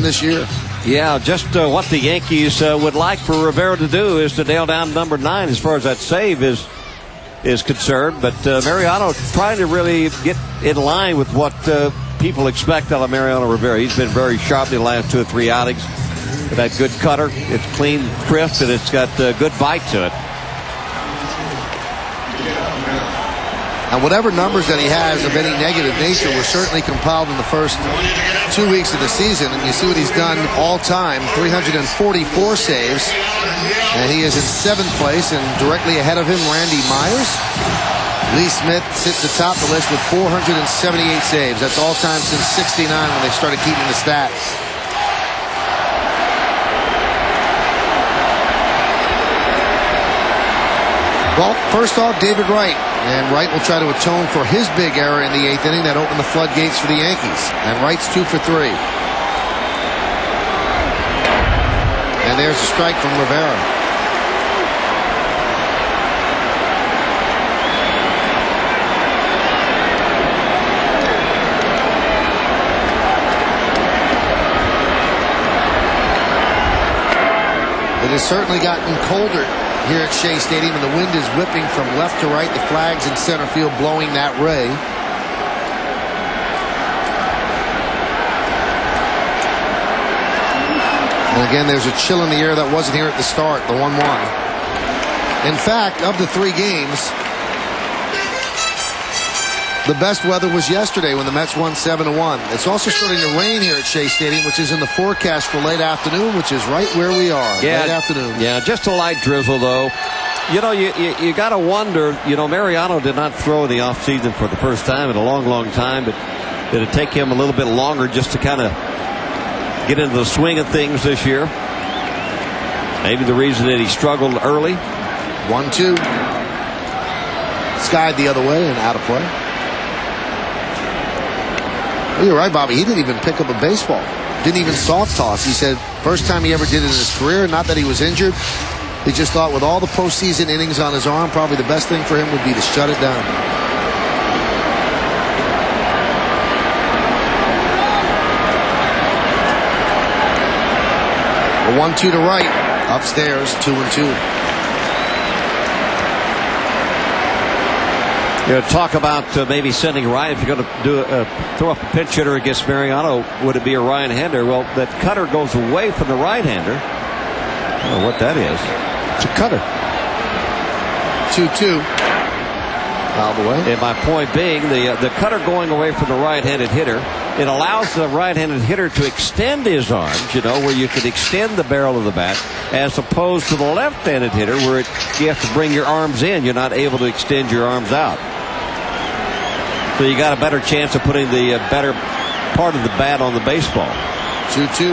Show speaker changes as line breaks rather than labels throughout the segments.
this year.
Yeah, just what the Yankees would like for Rivera to do is to nail down number 9 as far as that save is concerned. But Mariano trying to really get in line with what people expect out of Mariano Rivera. He's been very sharp in the last 2 or 3 outings. With that good cutter, it's clean, crisp, and it's got good bite to it.
And whatever numbers that he has of any negative nature were certainly compiled in the first 2 weeks of the season. And you see what he's done all time, 344 saves. And he is in 7th place, and directly ahead of him, Randy Myers. Lee Smith sits atop the list with 478 saves. That's all time since '69 when they started keeping the stat. Well, first off, David Wright. And Wright will try to atone for his big error in the 8th inning that opened the floodgates for the Yankees. And Wright's 2 for 3. And there's a strike from Rivera. It has certainly gotten colder here at Shea Stadium, and the wind is whipping from left to right. The flags in center field blowing that way. And again, there's a chill in the air that wasn't here at the start, the 1-1. In fact, of the 3 games, the best weather was yesterday when the Mets won 7-1. It's also starting to rain here at Shea Stadium, which is in the forecast for late afternoon, which is right where we are.
Yeah,
late afternoon.
Yeah, just a light drizzle, though. You know, you got to wonder, you know, Mariano did not throw in the offseason for the first time in a long, long time, but did it take him a little bit longer just to kind of get into the swing of things this year? Maybe the reason that he struggled early.
1-2. Skied the other way and out of play. Well, you're right, Bobby. He didn't even pick up a baseball. Didn't even soft toss. He said first time he ever did it in his career. Not that he was injured. He just thought with all the postseason innings on his arm, probably the best thing for him would be to shut it down. A 1-2 to right. Upstairs, 2-2.
You know, talk about maybe sending Ryan. If you're going to throw up a pinch hitter against Mariano, would it be a right-hander? Well, that cutter goes away from the right-hander. I don't know what that is.
It's a cutter. 2-2. Out of the way.
And my point being, the cutter going away from the right-handed hitter, it allows the right-handed hitter to extend his arms, you know, where you can extend the barrel of the bat, as opposed to the left-handed hitter where you have to bring your arms in. You're not able to extend your arms out. So you got a better chance of putting the better part of the bat on the baseball.
2-2.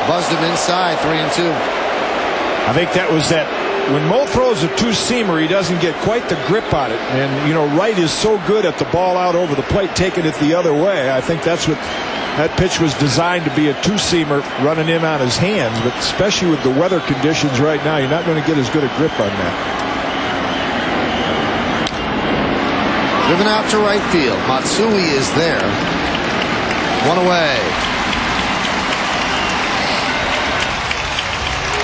Buzzed him inside, 3-2.
I think that was that. When Mo throws a 2-seamer, he doesn't get quite the grip on it. And, you know, Wright is so good at the ball out over the plate, taking it the other way. I think that's what that pitch was designed to be, a 2-seamer running in on his hands. But especially with the weather conditions right now, you're not going to get as good a grip on that.
Driven out to right field. Matsui is there. 1 away.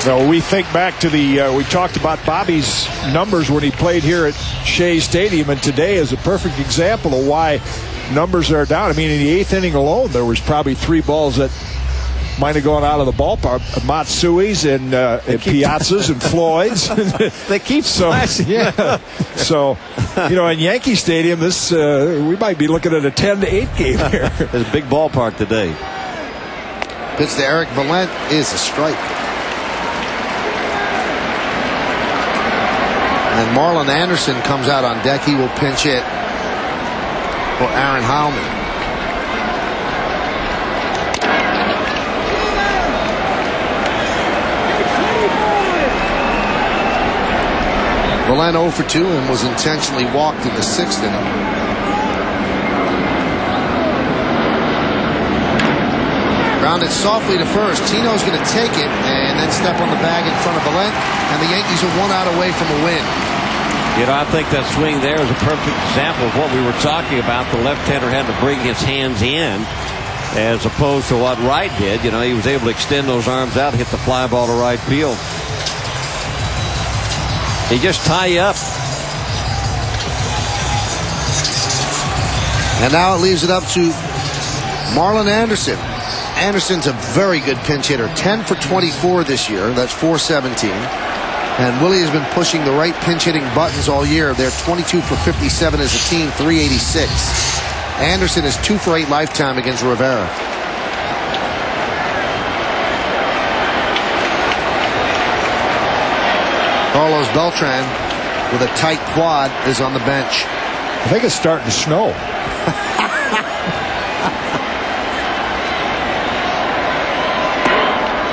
So we think back to we talked about Bobby's numbers when he played here at Shea Stadium, and today is a perfect example of why numbers are down. I mean, in the 8th inning alone, there was probably 3 balls that might have gone out of the ballpark. Matsui's and Piazza's and Floyd's.
They keep flashing.
Yeah. So, you know, in Yankee Stadium, this we might be looking at a 10-8 game here.
It's a big ballpark today.
Pitch to Eric Valent is a strike. And Marlon Anderson comes out on deck. He will pinch hit for Aaron Heilman. Valent 0 for 2 and was intentionally walked in the 6th inning. Grounded softly to first. Tino's going to take it and then step on the bag in front of Valent, and the Yankees are 1 out away from a win.
You know, I think that swing there is a perfect example of what we were talking about. The left-hander had to bring his hands in as opposed to what Wright did. You know, he was able to extend those arms out, hit the fly ball to right field. He just tie you up.
And now it leaves it up to Marlon Anderson. Anderson's a very good pinch hitter. 10 for 24 this year. That's .417. And Willie has been pushing the right pinch hitting buttons all year. They're 22 for 57 as a team, .386. Anderson is 2 for 8 lifetime against Rivera. Carlos Beltran with a tight quad is on the bench.
I think it's starting to snow.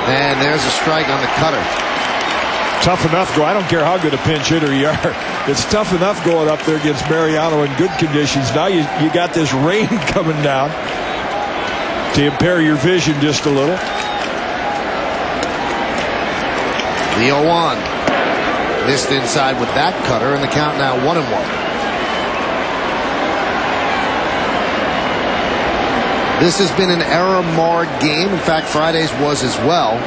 And there's a strike on the cutter.
Tough enough go. I don't care how good a pinch hitter you are. It's tough enough going up there against Mariano in good conditions. Now you got this rain coming down to impair your vision just a little.
The 0-1. Missed inside with that cutter, and the count now 1-1. This has been an error-marred game. In fact, Friday's was as well.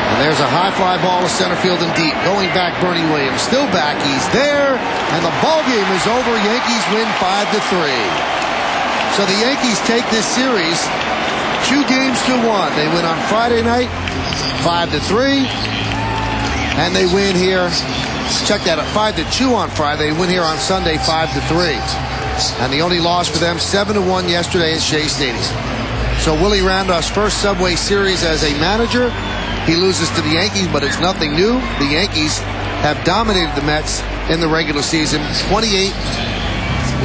And there's a high fly ball to center field and deep. Going back, Bernie Williams. Still back. He's there. And the ball game is over. Yankees win 5-3. So the Yankees take this series 2-1. They win on Friday night, 5-3. And they win here. Check that at 5-2 on Friday. They win here on Sunday, 5-3. And the only loss for them, 7-1 yesterday at Shea Stadium. So Willie Randolph's first Subway Series as a manager. He loses to the Yankees, but it's nothing new. The Yankees have dominated the Mets in the regular season. 28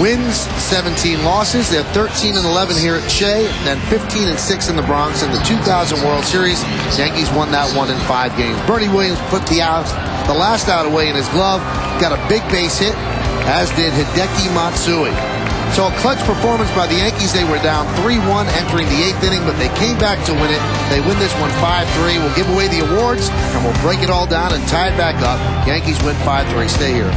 wins, 17 losses. They're 13-11 here at Shea, then 15-6 in the Bronx. In the 2000 World Series, the Yankees won that one in 5 games. Bernie Williams put the last out away in his glove. Got a big base hit, as did Hideki Matsui. So a clutch performance by the Yankees. They were down 3-1 entering the 8th inning, but they came back to win it. They win this one 5-3. We'll give away the awards, and we'll break it all down and tie it back up. Yankees win 5-3. Stay here.